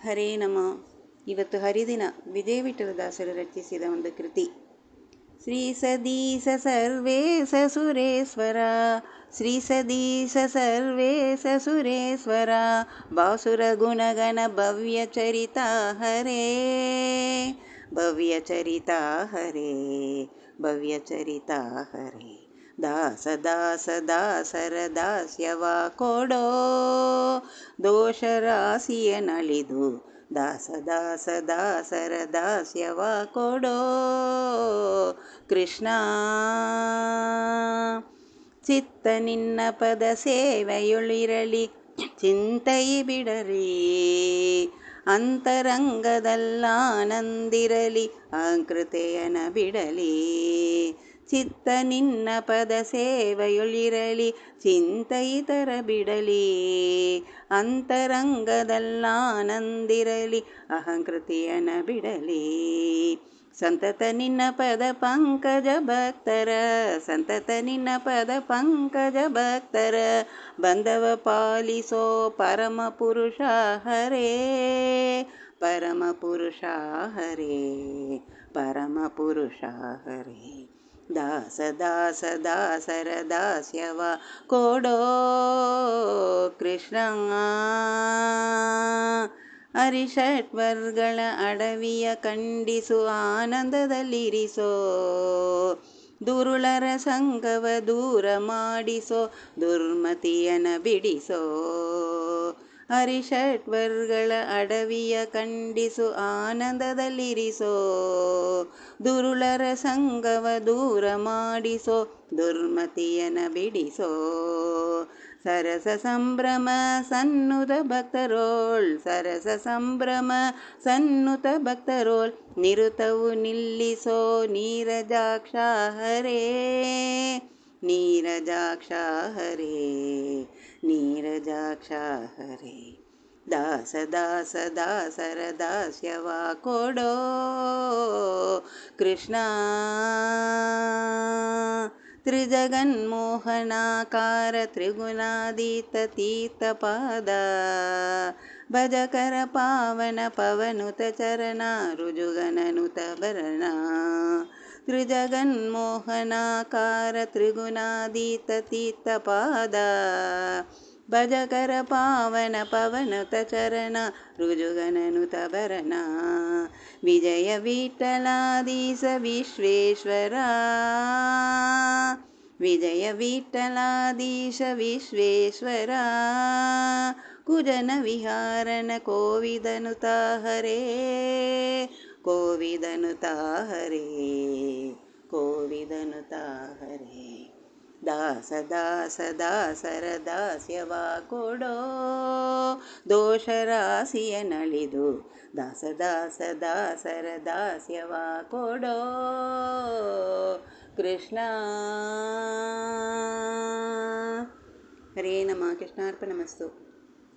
ಹರೇ ನಮ. ಇವತ್ತು ಹರಿದಿನ. ವಿಜಯ ವಿಠಲದಾಸರು ರಚಿಸಿದ ಒಂದು ಕೃತಿ. ಶ್ರೀ ಸದೀಸ ಸರ್ವೇಶ ಸುರೇಶ್ವರ, ಶ್ರೀ ಸದೀಸ ಸರ್ವೇಶ ಸುರೇಶ್ವರ, ಬಾಸುರ ಗುಣಗಣ ಭವ್ಯ ಚರಿತ ಹರೇ, ಭವ್ಯ ಚರಿತ ಹರೇ, ಭವ್ಯ ಚರಿತ ಹರೇ. ದಾಸ ದಾಸ ದಾಸರ ದಾಸ್ಯವ ಕೊಡೋ, ದೋಷ ರಾಶಿಯ ನಳಿದು, ದಾಸ ದಾಸ ದಾಸರ ದಾಸ್ಯವ ಕೊಡೋ ಕೃಷ್ಣ. ಚಿತ್ತ ನಿನ್ನ ಪದ ಸೇವೆಯೊಳಿರಲಿ, ಚಿಂತೆಯಿ ಬಿಡಲಿ, ಅಂತರಂಗದಲ್ಲಾನಂದಿರಲಿ, ಆಕೃತೆಯನ ಬಿಡಲಿ. ಚಿತ್ತ ನಿನ್ನ ಪದ ಸೇವೆಯೊಳಿರಲಿ, ಚಿಂತೆಯಿತರ ಬಿಡಲಿ, ಅಂತರಂಗದಲ್ಲಾನಂದಿರಲಿ, ಅಹಂಕೃತಿಯನ ಬಿಡಲಿ. ಸಂತತ ನಿನ್ನ ಪದ ಪಂಕಜ ಭಕ್ತರ, ಸಂತತ ನಿನ್ನ ಪದ ಪಂಕಜ ಭಕ್ತರ, ಬಂಧವ ಪಾಲಿಸೋ ಪರಮ ಪುರುಷ ಹರೇ, ಪರಮ ಪುರುಷ ಹರೇ, ಪರಮ ಪುರುಷ ಹರೇ. ದಾಸ ದಾಸ ದಾಸರ ದಾಸ್ಯವ ಕೊಡೋ ಕೃಷ್ಣ. ಅರಿಷಟ್ವರ್ಗಳ ಅಡವಿಯ ಖಂಡಿಸು, ಆನಂದದಲ್ಲಿರಿಸೋ, ದುರುಳರ ಸಂಗವ ದೂರ ಮಾಡಿಸೋ, ದುರ್ಮತಿಯನ ಬಿಡಿಸೋ. ಅರಿಷಟ್ವರ್ಗಳ ಅಡವಿಯ ಖಂಡಿಸು, ಆನಂದದಲ್ಲಿರಿಸೋ, ದುರುಳರ ಸಂಗವ ದೂರ ಮಾಡಿಸೋ, ದುರ್ಮತಿಯನ ಬಿಡಿಸೋ. ಸರಸ ಸಂಭ್ರಮ ಸನ್ನುತ ಭಕ್ತರೋಳ್, ಸರಸ ಸಂಭ್ರಮ ಸನ್ನುತ ಭಕ್ತರೋಳ್, ನಿರುತವು ನಿಲ್ಲಿಸೋ ನೀರಜಾಕ್ಷ ಹರೇ, ನೀರಜಾಕ್ಷ ಹರೇ, ನೀರಜಾಕ್ಷ ಹರೇ. ದಾಸ ದಾಸ ದಾಸರ ದಾಸ್ಯವ ಕೊಡೋ ಕೃಷ್ಣ. ತ್ರಿಜಗನ್ಮೋಹನಾಕಾರ ತ್ರಿಗುಣಾತೀತ ತೀರ್ಥಪಾದ, ಭಜಕರ ಪಾವನ ಪವನುತ ಚರಣ, ರುಜುಗಣನುತ ಭರಣ. ತ್ರಿಜಗನ್ಮೋಹನಾಕಾರ ತ್ರಿಗುಣಾತೀತ ತೀರ್ಥಪಾದ, ಭಜಕರ ಪಾವನ ಪವನುತ ಚರಣ, ರುಜುಗಣನುತ ಭರಣ. ವಿಜಯ ವಿಠಲಾಧೀಶ ವಿಶ್ವೇಶ್ವರ, ವಿಜಯ ವಿಠಲಾಧೀಶ ವಿಶ್ವೇಶ್ವರ, ಕುಜನ ವಿಹಾರನ ಕೋವಿದನುತ ಹರೇ, ಕೋವಿದನುತ ಹರೇ, ಕೋವಿದನುತ ಹರೇ. ದಾಸ ದಾಸ ದಾಸರ ದಾಸ್ಯವ ಕೊಡೋ, ದೋಷ ರಾಶಿಯ ನಳಿದು, ದಾಸ ದಾಸ ದಾಸರ ದಾಸ್ಯವ ಕೊಡೋ ಕೃಷ್ಣ. ಹರೇ ನಮ. ಕೃಷ್ಣಾರ್ಪಣಮಸ್ತು.